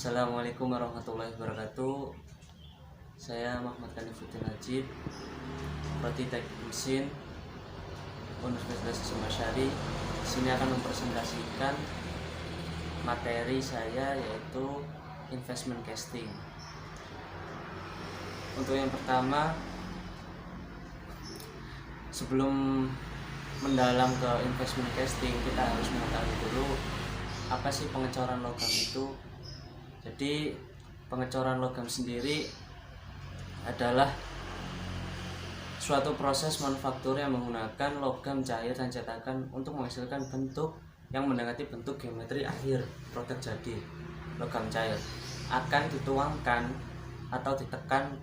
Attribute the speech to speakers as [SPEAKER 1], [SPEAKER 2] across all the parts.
[SPEAKER 1] Assalamualaikum warahmatullahi wabarakatuh. Saya Muhammad Kanifuddin Najib, Prodi Teknik Mesin Universitas Hasyim Asy'ari. Di sini akan mempresentasikan materi saya, yaitu investment casting. Untuk yang pertama, sebelum mendalam ke investment casting, kita harus mengetahui dulu apa sih pengecoran logam itu. Jadi pengecoran logam sendiri adalah suatu proses manufaktur yang menggunakan logam cair dan cetakan untuk menghasilkan bentuk yang mendekati bentuk geometri akhir produk jadi. Logam cair akan dituangkan atau ditekan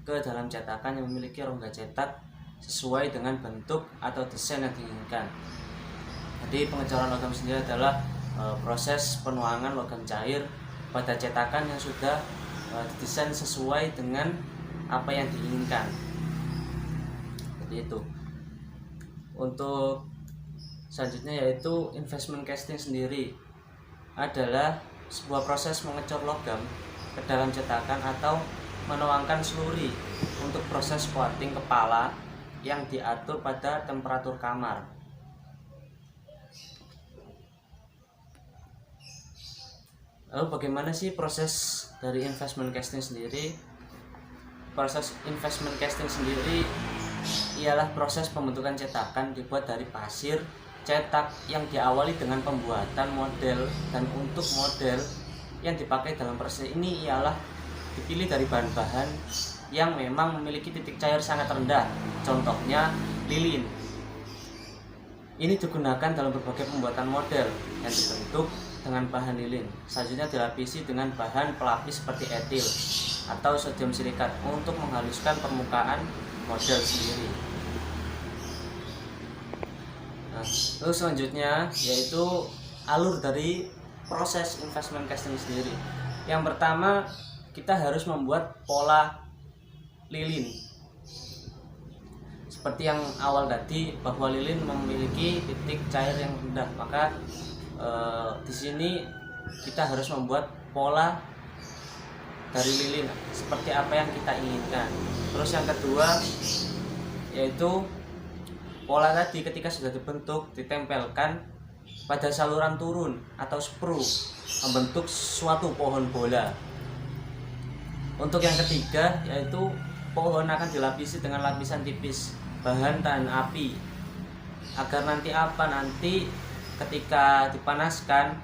[SPEAKER 1] ke dalam cetakan yang memiliki rongga cetak sesuai dengan bentuk atau desain yang diinginkan. Jadi pengecoran logam sendiri adalah proses penuangan logam cair pada cetakan yang sudah didesain sesuai dengan apa yang diinginkan. Jadi itu. Untuk selanjutnya yaitu investment casting sendiri adalah sebuah proses mengecor logam ke dalam cetakan atau menuangkan sluri untuk proses coating kepala yang diatur pada temperatur kamar. Lalu bagaimana sih proses dari investment casting sendiri? Proses investment casting sendiri ialah proses pembentukan cetakan dibuat dari pasir cetak yang diawali dengan pembuatan model, dan untuk model yang dipakai dalam proses ini ialah dipilih dari bahan-bahan yang memang memiliki titik cair sangat rendah, contohnya lilin. Ini digunakan dalam berbagai pembuatan model yang dibentuk dengan bahan lilin. Selanjutnya dilapisi dengan bahan pelapis seperti etil atau sodium silikat untuk menghaluskan permukaan model sendiri. Nah, lalu selanjutnya yaitu alur dari proses investment casting sendiri. Yang pertama, kita harus membuat pola lilin. Seperti yang awal tadi, bahwa lilin memiliki titik cair yang rendah, maka di sini kita harus membuat pola dari lilin seperti apa yang kita inginkan. Terus yang kedua yaitu pola tadi ketika sudah dibentuk ditempelkan pada saluran turun atau sprue membentuk suatu pohon bola. Untuk yang ketiga yaitu pohon akan dilapisi dengan lapisan tipis bahan tahan api agar nanti ketika dipanaskan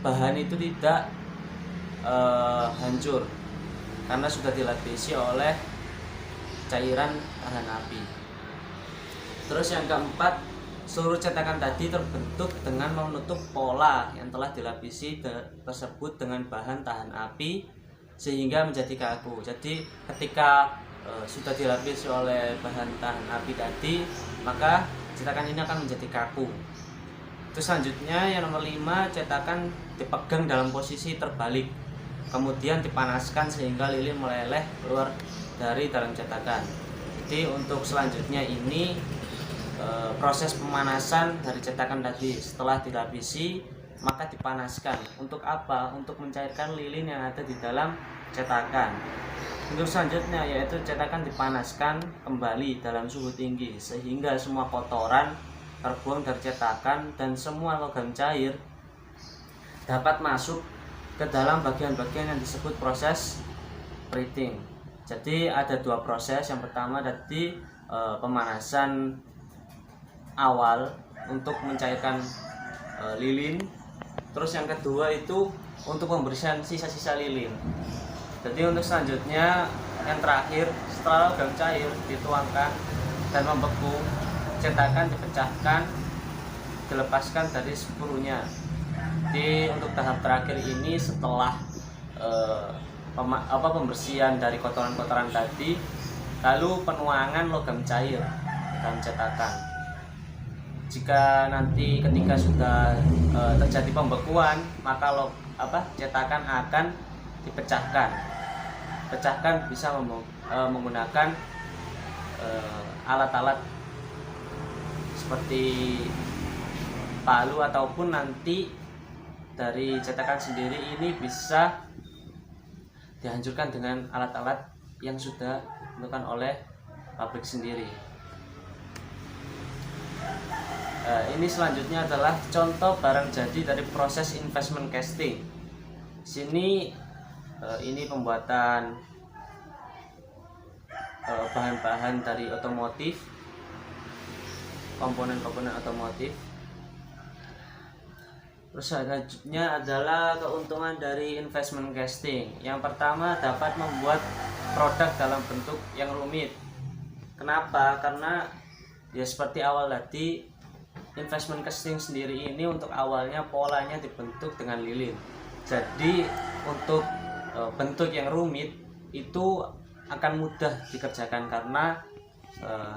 [SPEAKER 1] bahan itu tidak hancur karena sudah dilapisi oleh cairan tahan api. Terus yang keempat, seluruh cetakan tadi terbentuk dengan menutup pola yang telah dilapisi tersebut dengan bahan tahan api sehingga menjadi kaku. Jadi ketika sudah dilapisi oleh bahan tahan api tadi, maka cetakan ini akan menjadi kaku. Terus selanjutnya yang nomor 5, cetakan dipegang dalam posisi terbalik, kemudian dipanaskan sehingga lilin meleleh keluar dari dalam cetakan. Jadi untuk selanjutnya ini proses pemanasan dari cetakan tadi. Setelah dilapisi maka dipanaskan. Untuk apa? Untuk mencairkan lilin yang ada di dalam cetakan. Untuk selanjutnya yaitu cetakan dipanaskan kembali dalam suhu tinggi sehingga semua kotoran terbuang dari cetakan dan semua logam cair dapat masuk ke dalam bagian-bagian yang disebut proses preheating. Jadi ada dua proses. Yang pertama tadi pemanasan awal untuk mencairkan lilin. Terus yang kedua itu untuk pembersihan sisa-sisa lilin. Jadi untuk selanjutnya yang terakhir, setelah logam cair dituangkan dan membeku, cetakan dipecahkan, dilepaskan dari sprue-nya. Jadi untuk tahap terakhir ini setelah pembersihan dari kotoran-kotoran tadi, lalu penuangan logam cair dalam cetakan. Jika nanti ketika sudah terjadi pembekuan, maka cetakan akan dipecahkan. Pecahkan bisa menggunakan alat-alat seperti palu ataupun nanti dari cetakan sendiri ini bisa dihancurkan dengan alat-alat yang sudah ditentukan oleh pabrik sendiri. Ini selanjutnya adalah contoh barang jadi dari proses investment casting. Sini ini pembuatan bahan-bahan dari otomotif, komponen-komponen otomotif. Terus selanjutnya adalah keuntungan dari investment casting. Yang pertama, dapat membuat produk dalam bentuk yang rumit. Kenapa? Karena ya seperti awal tadi, investment casting sendiri ini untuk awalnya polanya dibentuk dengan lilin. Jadi untuk bentuk yang rumit itu akan mudah dikerjakan karena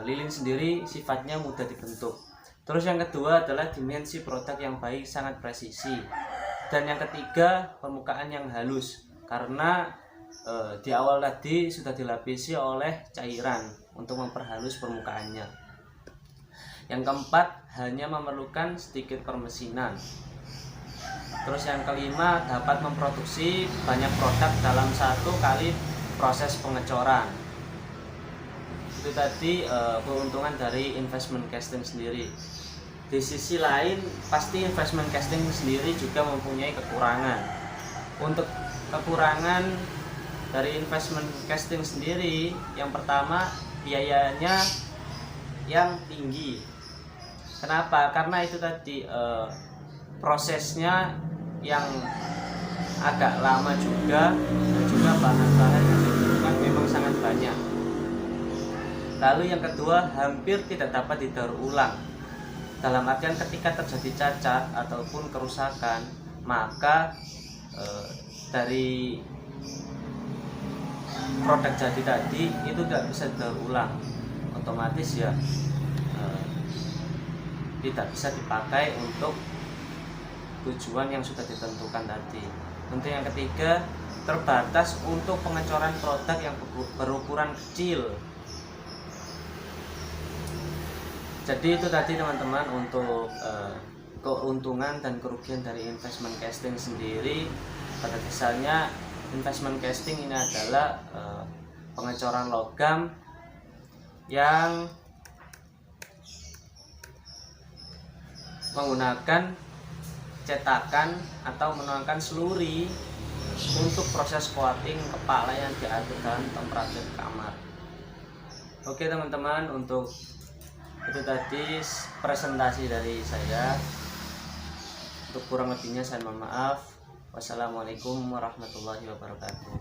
[SPEAKER 1] lilin sendiri sifatnya mudah dibentuk. Terus yang kedua adalah dimensi produk yang baik, sangat presisi. Dan yang ketiga, permukaan yang halus karena di awal tadi sudah dilapisi oleh cairan untuk memperhalus permukaannya. Yang keempat, hanya memerlukan sedikit permesinan. Terus yang kelima, dapat memproduksi banyak produk dalam satu kali proses pengecoran. Itu tadi keuntungan dari investment casting sendiri. Di sisi lain, pasti investment casting sendiri juga mempunyai kekurangan. Untuk kekurangan dari investment casting sendiri, yang pertama, biayanya yang tinggi. Kenapa? Karena itu tadi prosesnya yang agak lama juga, dan juga bahan-bahan yang dibutuhkan memang sangat banyak. Lalu yang kedua, hampir tidak dapat didaur ulang. Dalam artian ketika terjadi cacat ataupun kerusakan, maka dari produk jadi tadi itu tidak bisa didaur ulang, otomatis ya tidak bisa dipakai untuk tujuan yang sudah ditentukan tadi. Untuk yang ketiga, terbatas untuk pengecoran produk yang berukuran kecil. Jadi itu tadi teman-teman untuk keuntungan dan kerugian dari investment casting sendiri. Pada dasarnya investment casting ini adalah pengecoran logam yang menggunakan cetakan atau menuangkan seluri untuk proses coating kepala yang diatur dalam temperatur kamar. Oke teman-teman, untuk itu tadi presentasi dari saya. Untuk kurang lebihnya saya mohon maaf. Wassalamualaikum warahmatullahi wabarakatuh.